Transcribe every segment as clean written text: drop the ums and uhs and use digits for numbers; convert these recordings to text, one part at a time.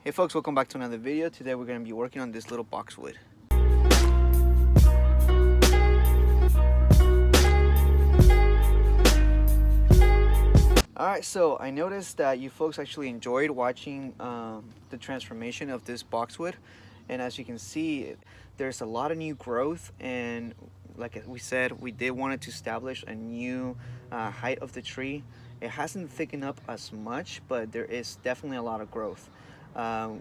Hey folks, welcome back to another video. Today we're going to be working on this little boxwood. Alright, so I noticed that you folks actually enjoyed watching the transformation of this boxwood, and as you can see, there's a lot of new growth, and like we said, we did want to establish a new height of the tree. It hasn't thickened up as much, but there is definitely a lot of growth.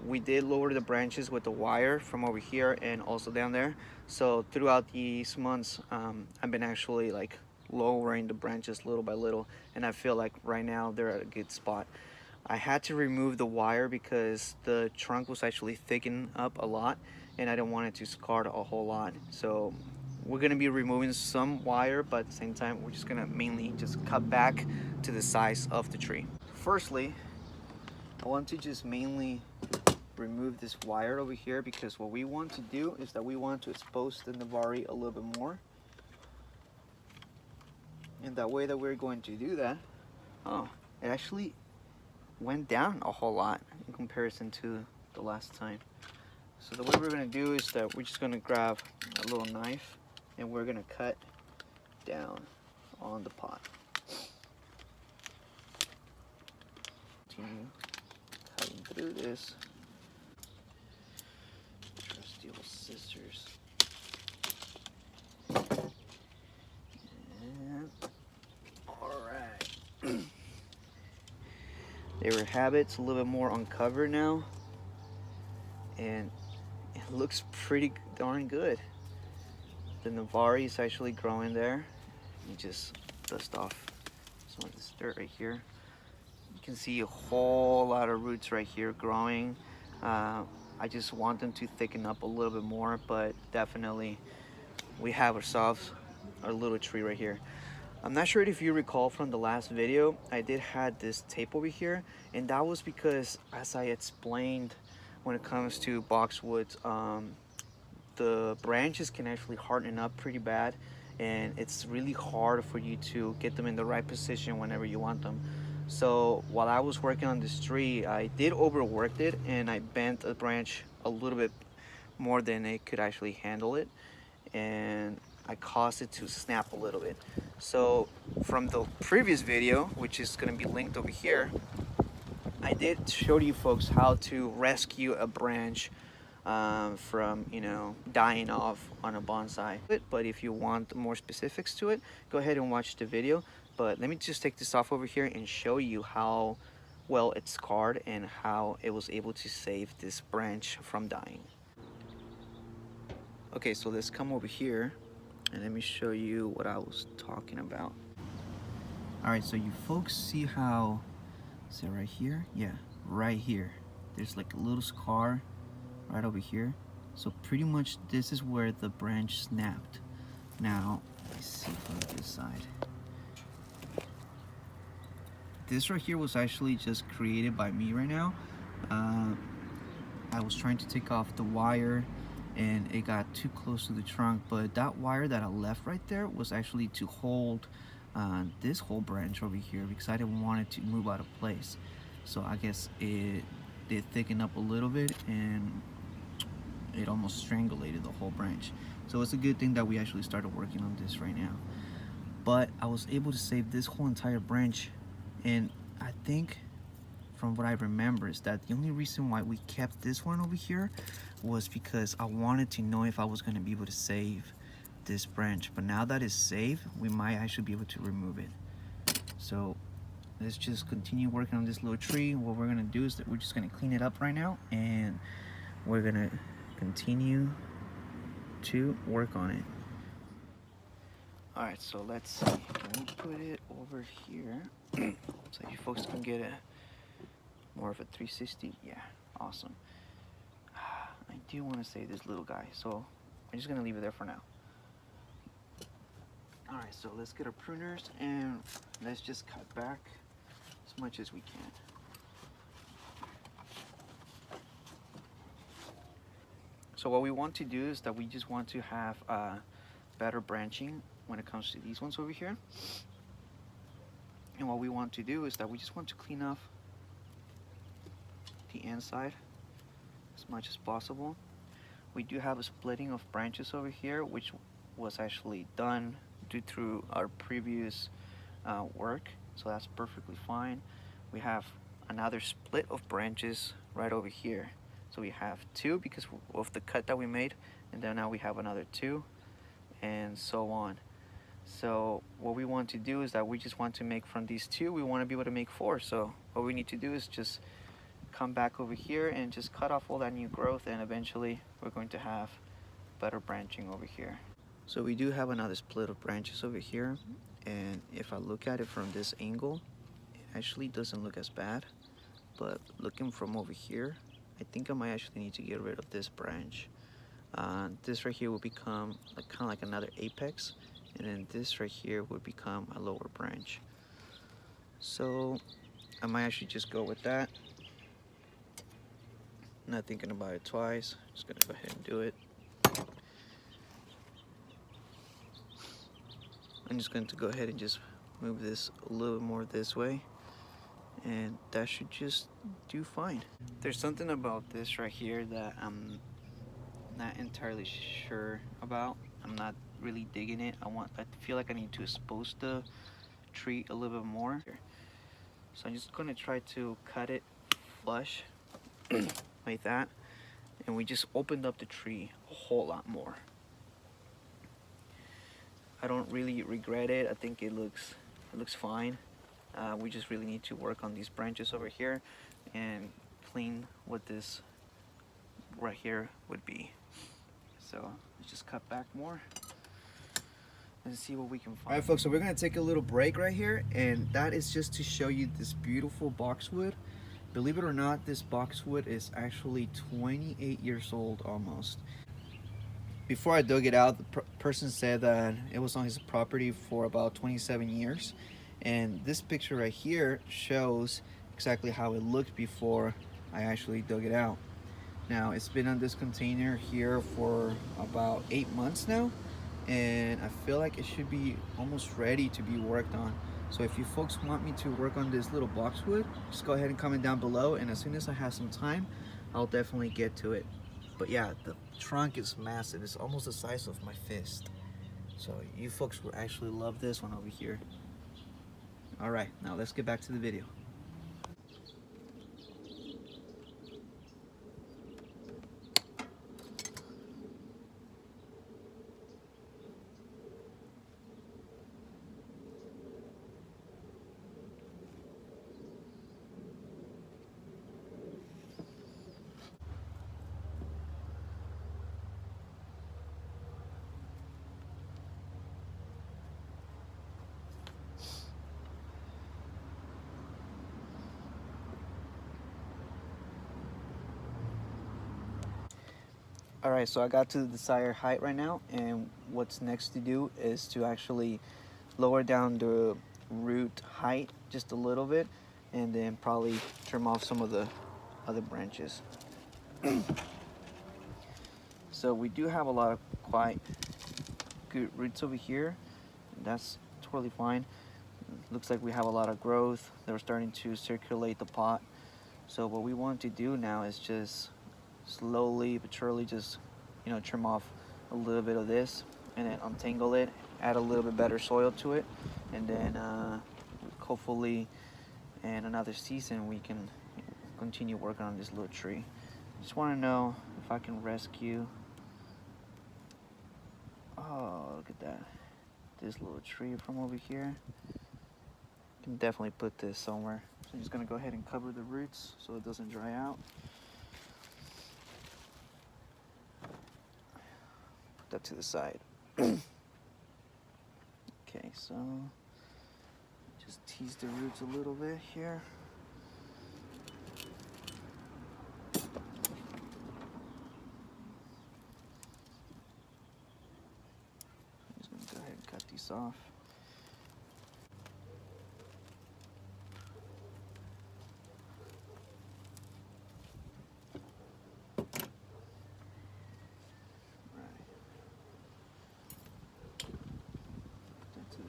We did lower the branches with the wire from over here and also down there. So throughout these months, I've been actually like lowering the branches little by little, and I feel like right now they're at a good spot. I had to remove the wire because the trunk was actually thickened up a lot, and I didn't want it to scar a whole lot. So we're gonna be removing some wire, but at the same time, we're just gonna mainly just cut back to the size of the tree. Firstly, I want to just mainly remove this wire over here, because what we want to do is that we want to expose the Navarri a little bit more. And that way that we're going to do that, oh, it actually went down a whole lot in comparison to the last time. So the way we're going to do is that we're just going to grab a little knife and we're going to cut down on the pot. Continue cutting through this. Trusty old scissors. And alright. There we have it. It's a little bit more uncovered now. And it looks pretty darn good. The Navarri is actually growing there. You just dust off some of this dirt right here. You can see a whole lot of roots right here growing. I just want them to thicken up a little bit more, but definitely we have ourselves our little tree right here. I'm not sure if you recall from the last video, I did had this tape over here, and that was because, as I explained, when it comes to boxwoods, the branches can actually harden up pretty bad, and it's really hard for you to get them in the right position whenever you want them. So while I was working on this tree, I did overwork it, and I bent a branch a little bit more than it could actually handle it, and I caused it to snap a little bit. So from the previous video, which is going to be linked over here, I did show you folks how to rescue a branch from, you know, dying off on a bonsai. But if you want more specifics to it, go ahead and watch the video. But let me just take this off over here and show you how well it's scarred and how it was able to save this branch from dying. Okay, so let's come over here and let me show you what I was talking about. Alright, so you folks see how, is it right here? Yeah, right here. There's like a little scar right over here. So pretty much this is where the branch snapped. Now, let's see from this side. This right here was actually just created by me right now. I was trying to take off the wire and it got too close to the trunk, but that wire that I left right there was actually to hold this whole branch over here, because I didn't want it to move out of place. So I guess it did thicken up a little bit and it almost strangulated the whole branch. So it's a good thing that we actually started working on this right now. But I was able to save this whole entire branch, and I think from what I remember is that the only reason why we kept this one over here was because I wanted to know if I was going to be able to save this branch. But now that it's saved, we might actually be able to remove it. So let's just continue working on this little tree. What we're going to do is that we're just going to clean it up right now, and we're going to continue to work on it. Alright, so let's see. Can we put it over here so you folks can get a more of a 360? Yeah, awesome. I do want to save this little guy, so I'm just gonna leave it there for now. Alright, so let's get our pruners and let's just cut back as much as we can. So what we want to do is that we just want to have better branching when it comes to these ones over here. And what we want to do is that we just want to clean off the inside much as possible. We do have a splitting of branches over here, which was actually done due through our previous work, so that's perfectly fine. We have another split of branches right over here. So we have two because of the cut that we made, and then now we have another two, and so on. So what we want to do is that we just want to make from these two, we want to be able to make four. So what we need to do is just come back over here and just cut off all that new growth, and eventually we're going to have better branching over here. So we do have another split of branches over here, and if I look at it from this angle, it actually doesn't look as bad. But looking from over here, I think I might actually need to get rid of this branch. This right here will become kind of like another apex, and then this right here would become a lower branch. So I might actually just go with that. Not thinking about it twice, just gonna go ahead and do it. I'm just going to go ahead and just move this a little bit more this way, and that should just do fine. There's something about this right here that I'm not entirely sure about. I'm not really digging it. I feel like I need to expose the tree a little bit more. So I'm just going to try to cut it flush like that, and we just opened up the tree a whole lot more. I don't really regret it. I think it looks fine. We just really need to work on these branches over here and clean what this right here would be. So let's just cut back more and see what we can find. All right, folks, so we're gonna take a little break right here, and that is just to show you this beautiful boxwood. Believe it or not, this boxwood is actually 28 years old almost. Before I dug it out, the person said that it was on his property for about 27 years. And this picture right here shows exactly how it looked before I actually dug it out. Now, it's been on this container here for about 8 months now, and I feel like it should be almost ready to be worked on. So if you folks want me to work on this little boxwood, just go ahead and comment down below, and as soon as I have some time, I'll definitely get to it. But yeah, the trunk is massive. It's almost the size of my fist. So you folks will actually love this one over here. All right, now let's get back to the video. Alright, so I got to the desired height right now, and what's next to do is to actually lower down the root height just a little bit, and then probably trim off some of the other branches. So we do have a lot of quite good roots over here, and that's totally fine. Looks like we have a lot of growth. They're starting to circulate the pot. So what we want to do now is just slowly but surely just, you know, trim off a little bit of this and then untangle it, add a little bit better soil to it, and then hopefully in another season we can continue working on this little tree. Just want to know if I can rescue, oh look at that, this little tree from over here. Can definitely put this somewhere. So I'm just gonna go ahead and cover the roots so it doesn't dry out. Put that to the side. Okay, so just tease the roots a little bit here. I'm just gonna go ahead and cut these off.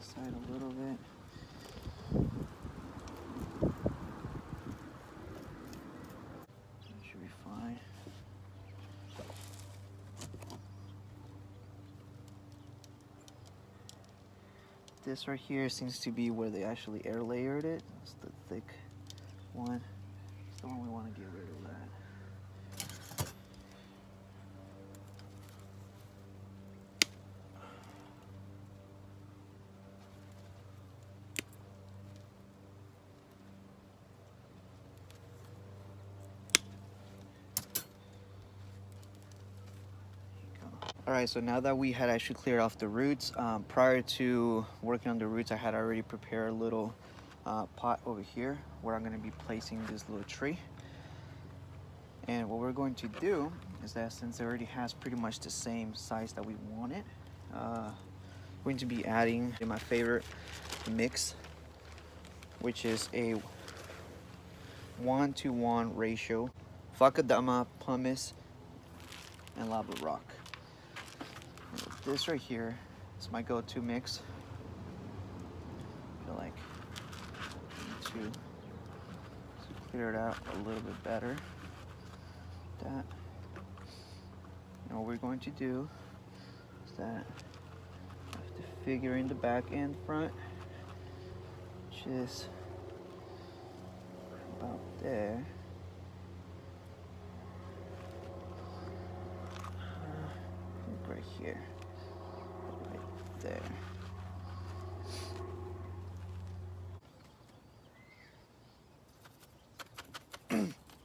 Side a little bit. That should be fine. This right here seems to be where they actually air layered it. It's the thick one. It's the one we want to get rid of that. Alright, so now that we had actually cleared off the roots, prior to working on the roots, I had already prepared a little pot over here where I'm going to be placing this little tree. And what we're going to do is that since it already has pretty much the same size that we want it, we're going to be adding my favorite mix, which is a 1-to-1 ratio Fakadama, pumice, and lava rock. This right here is my go-to mix. I feel like I need to clear it out a little bit better. That. And what we're going to do is that I have to figure in the back and front, which is about there. Right here. There.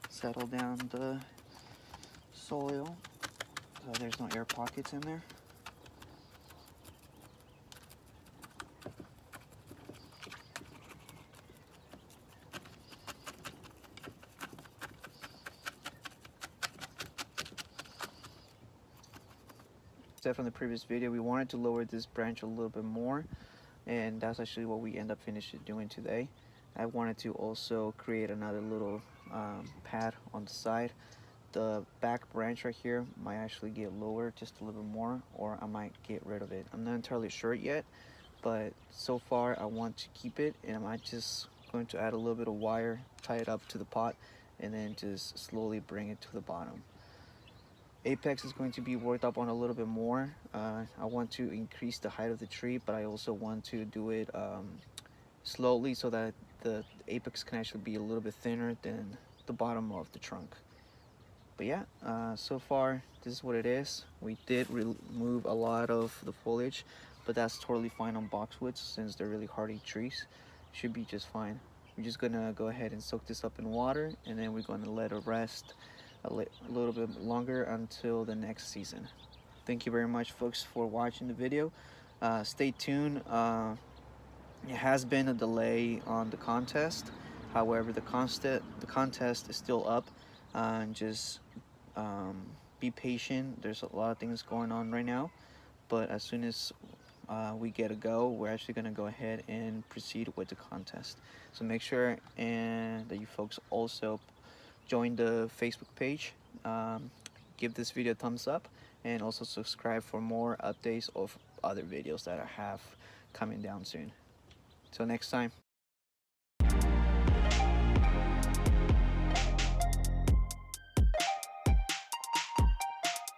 Settle down the soil so there's no air pockets in there. From the previous video, we wanted to lower this branch a little bit more, and that's actually what we end up finishing doing today. I wanted to also create another little pad on the side. The back branch right here might actually get lower just a little bit more, or I might get rid of it. I'm not entirely sure yet, but so far I want to keep it, and I'm just going to add a little bit of wire, tie it up to the pot, and then just slowly bring it to the bottom. Apex is going to be worked up on a little bit more. I want to increase the height of the tree, but I also want to do it slowly so that the apex can actually be a little bit thinner than the bottom of the trunk. But yeah, so far this is what it is. We did remove a lot of the foliage, but that's totally fine on boxwoods since they're really hardy trees. Should be just fine. We're just gonna go ahead and soak this up in water, and then we're gonna let it rest a little bit longer until the next season. Thank you very much, folks, for watching the video. Stay tuned. It has been a delay on the contest. However, the contest is still up. Just be patient. There's a lot of things going on right now, but as soon as we get a go, we're actually going to go ahead and proceed with the contest. So make sure that you folks also join the Facebook page, give this video a thumbs up, and also subscribe for more updates of other videos that I have coming down soon. Till next time.